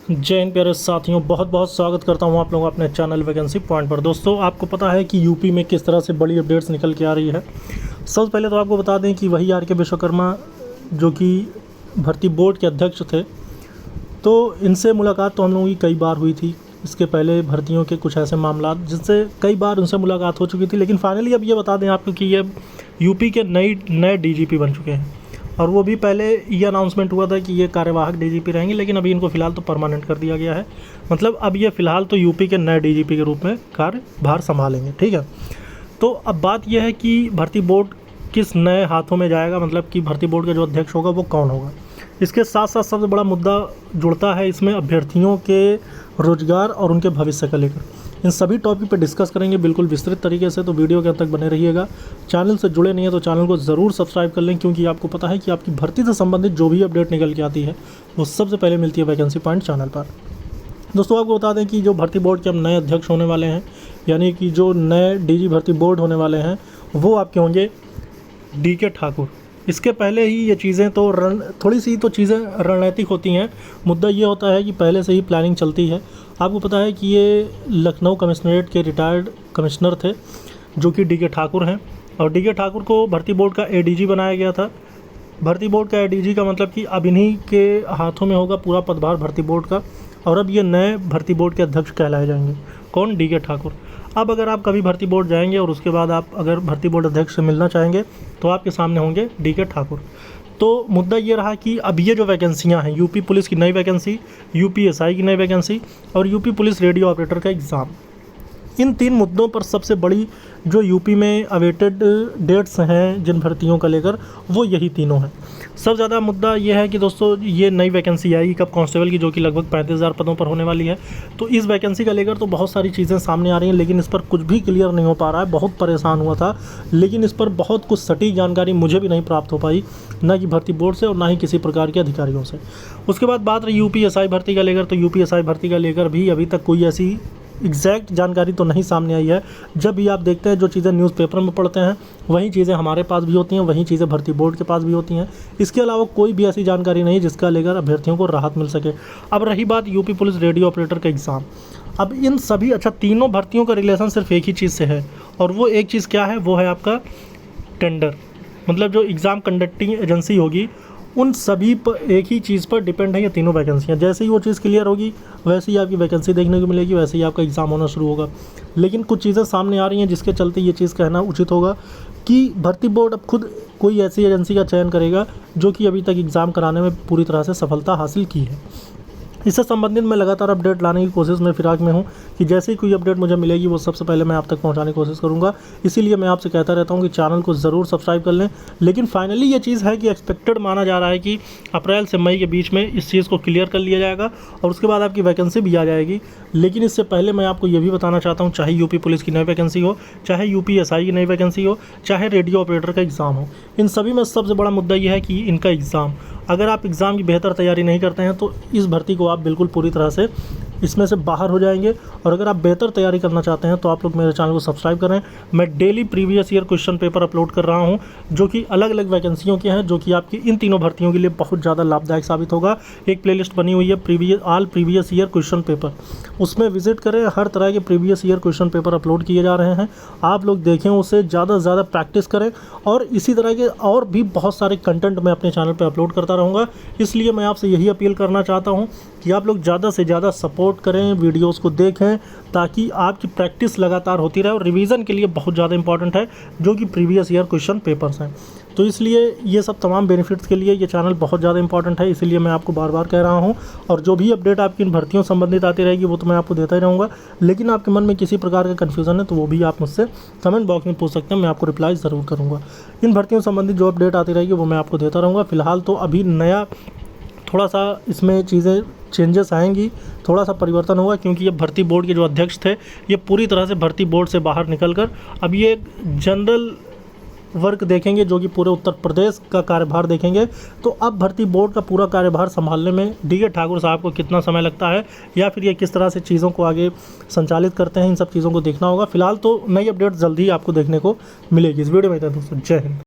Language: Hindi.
जय हिंद प्यारे साथियों, बहुत बहुत स्वागत करता हूं आप लोगों का अपने चैनल वैकेंसी पॉइंट पर। दोस्तों, आपको पता है कि यूपी में किस तरह से बड़ी अपडेट्स निकल के आ रही है। सबसे पहले तो आपको बता दें कि वही आर के विश्वकर्मा जो कि भर्ती बोर्ड के अध्यक्ष थे, तो इनसे मुलाकात तो हम लोगों की कई बार हुई थी। इसके पहले भर्तियों के कुछ ऐसे मामला जिनसे कई बार उनसे मुलाकात हो चुकी थी, लेकिन फाइनली अब ये बता दें आपको कि ये यूपी के नए डीजीपी बन चुके हैं। और वो भी पहले ये अनाउंसमेंट हुआ था कि ये कार्यवाहक डीजीपी रहेंगे, लेकिन अभी इनको फ़िलहाल तो परमानेंट कर दिया गया है। मतलब अब ये फ़िलहाल तो यूपी के नए डीजीपी के रूप में कार्यभार संभालेंगे। ठीक है, तो अब बात यह है कि भर्ती बोर्ड किस नए हाथों में जाएगा, मतलब कि भर्ती बोर्ड का जो अध्यक्ष होगा वो कौन होगा। इसके साथ साथ सबसे बड़ा मुद्दा जुड़ता है इसमें अभ्यर्थियों के रोजगार और उनके भविष्य को लेकर। इन सभी टॉपिक पर डिस्कस करेंगे बिल्कुल विस्तृत तरीके से, तो वीडियो के अंत तक बने रहिएगा। चैनल से जुड़े नहीं है तो चैनल को ज़रूर सब्सक्राइब कर लें, क्योंकि आपको पता है कि आपकी भर्ती से संबंधित जो भी अपडेट निकल के आती है वो सबसे पहले मिलती है वैकेंसी पॉइंट चैनल पर। दोस्तों, आपको बता दें कि जो भर्ती बोर्ड के अब नए अध्यक्ष होने वाले हैं, यानी कि जो नए डीजी भर्ती बोर्ड होने वाले हैं, वो आपके होंगे DK ठाकुर। इसके पहले ही ये चीज़ें तो थोड़ी सी तो चीज़ें रणनीतिक होती हैं। मुद्दा ये होता है कि पहले से ही प्लानिंग चलती है। आपको पता है कि ये लखनऊ कमिश्नरेट के रिटायर्ड कमिश्नर थे जो कि DK ठाकुर हैं, और DK ठाकुर को भर्ती बोर्ड का ADG बनाया गया था। भर्ती बोर्ड का ADG का मतलब कि अब इन्हीं के हाथों में होगा पूरा पदभार भर्ती बोर्ड का, और अब ये नए भर्ती बोर्ड के अध्यक्ष कहलाए जाएंगे। कौन? DK ठाकुर। अब अगर आप कभी भर्ती बोर्ड जाएंगे और उसके बाद आप अगर भर्ती बोर्ड अध्यक्ष से मिलना चाहेंगे तो आपके सामने होंगे DK ठाकुर। तो मुद्दा ये रहा कि अब ये जो वैकेंसियाँ हैं, यूपी पुलिस की नई वैकेंसी, UPSI की नई वैकेंसी और यूपी पुलिस रेडियो ऑपरेटर का एग्ज़ाम, इन तीन मुद्दों पर सबसे बड़ी जो यूपी में अवेटेड डेट्स हैं जिन भर्तियों का लेकर, वो यही तीनों हैं। सबसे ज़्यादा मुद्दा ये है कि दोस्तों, ये नई वैकेंसी आएगी कब कांस्टेबल की, जो कि लगभग 35,000 पदों पर होने वाली है। तो इस वैकेंसी का लेकर तो बहुत सारी चीज़ें सामने आ रही हैं, लेकिन इस पर कुछ भी क्लियर नहीं हो पा रहा है। बहुत परेशान हुआ था, लेकिन इस पर बहुत कुछ सटीक जानकारी मुझे भी नहीं प्राप्त हो पाई, ना कि भर्ती बोर्ड से और ना ही किसी प्रकार के अधिकारियों से। उसके बाद बात रही UPSI भर्ती का लेकर, तो UPSI भर्ती का लेकर भी अभी तक कोई ऐसी एग्जैक्ट जानकारी तो नहीं सामने आई है। जब भी आप देखते हैं जो चीज़ें न्यूज़पेपर में पढ़ते हैं, वही चीज़ें हमारे पास भी होती हैं, वही चीज़ें भर्ती बोर्ड के पास भी होती हैं। इसके अलावा कोई भी ऐसी जानकारी नहीं जिसका लेकर अभ्यर्थियों को राहत मिल सके। अब रही बात यूपी पुलिस रेडियो ऑपरेटर का एग्ज़ाम, अब इन सभी तीनों भर्तियों का रिलेशन सिर्फ एक ही चीज़ से है, और वो एक चीज़ क्या है? वो है आपका टेंडर। मतलब जो एग्ज़ाम कंडक्टिंग एजेंसी होगी, उन सभी पर एक ही चीज़ पर डिपेंड है ये तीनों वैकेंसियाँ। जैसे ही वो चीज़ क्लियर होगी वैसे ही आपकी वैकेंसी देखने को मिलेगी, वैसे ही आपका एग्ज़ाम होना शुरू होगा। लेकिन कुछ चीज़ें सामने आ रही हैं जिसके चलते ये चीज़ कहना उचित होगा कि भर्ती बोर्ड अब खुद कोई ऐसी एजेंसी का चयन करेगा जो कि अभी तक एग्ज़ाम कराने में पूरी तरह से सफलता हासिल की है। इससे संबंधित मैं लगातार अपडेट लाने की कोशिश में फिराक में हूँ कि जैसे ही कोई अपडेट मुझे मिलेगी वो सबसे पहले मैं आप तक पहुँचाने की कोशिश करूँगा। इसीलिए मैं आपसे कहता रहता हूँ कि चैनल को ज़रूर सब्सक्राइब कर लें। लेकिन फाइनली ये चीज़ है कि एक्सपेक्टेड माना जा रहा है कि अप्रैल से मई के बीच में इस चीज़ को क्लियर कर लिया जाएगा और उसके बाद आपकी वैकेंसी भी आ जाएगी। लेकिन इससे पहले मैं आपको ये भी बताना चाहता हूँ, चाहे यूपी पुलिस की नई वैकेंसी हो, चाहे UPSI की नई वैकेंसी हो, चाहे रेडियो ऑपरेटर का एग्ज़ाम हो, इन सभी में सबसे बड़ा मुद्दा यह है कि इनका एग्ज़ाम, अगर आप एग्ज़ाम की बेहतर तैयारी नहीं करते हैं तो इस भर्ती को आप बिल्कुल पूरी तरह से इसमें से बाहर हो जाएंगे। और अगर आप बेहतर तैयारी करना चाहते हैं तो आप लोग मेरे चैनल को सब्सक्राइब करें। मैं daily previous year question paper upload कर रहा हूं जो कि अलग अलग वैकेंसियों के हैं, जो कि आपकी इन तीनों भर्तियों के लिए बहुत ज़्यादा लाभदायक साबित होगा। एक प्लेलिस्ट बनी हुई है all previous year question paper, उसमें विजिट करें। हर तरह के previous year question paper upload किए जा रहे हैं, आप लोग देखें, उसे ज़्यादा से ज़्यादा प्रैक्टिस करें। और इसी तरह के और भी बहुत सारे कंटेंट मैं अपने चैनल पर अपलोड करता रहूँगा। इसलिए मैं आपसे यही अपील करना चाहता हूँ कि आप लोग ज़्यादा से ज़्यादा सपोर्ट करें, वीडियोस को देखें, ताकि आपकी प्रैक्टिस लगातार होती रहे। और रिवीजन के लिए बहुत ज़्यादा इंपॉर्टेंट है जो कि प्रीवियस ईयर क्वेश्चन पेपर्स हैं। तो इसलिए ये सब तमाम बेनिफिट्स के लिए ये चैनल बहुत ज़्यादा इंपॉर्टेंट है, इसीलिए मैं आपको बार बार कह रहा हूँ। और जो भी अपडेट आपकी इन भर्तियों संबंधित आती रहेगी वो तो मैं आपको देता ही रहूँगा। लेकिन आपके मन में किसी प्रकार का कन्फ्यूज़न है तो वो भी आप मुझसे कमेंट बॉक्स में पूछ सकते हैं, मैं आपको रिप्लाई ज़रूर करूँगा। इन भर्तियों संबंधित जो अपडेट आती रहेगी वो मैं आपको देता रहूँगा। फिलहाल तो अभी नया थोड़ा सा इसमें चीज़ें चेंजेस आएंगी, थोड़ा सा परिवर्तन होगा, क्योंकि ये भर्ती बोर्ड के जो अध्यक्ष थे ये पूरी तरह से भर्ती बोर्ड से बाहर निकलकर अब ये जनरल वर्क देखेंगे, जो कि पूरे उत्तर प्रदेश का कार्यभार देखेंगे। तो अब भर्ती बोर्ड का पूरा कार्यभार संभालने में DK ठाकुर साहब को कितना समय लगता है या फिर ये किस तरह से चीज़ों को आगे संचालित करते हैं, इन सब चीज़ों को देखना होगा। फिलहाल तो नई अपडेट जल्दी ही आपको देखने को मिलेगी। इस वीडियो में इतना दोस्तों, जय हिंद।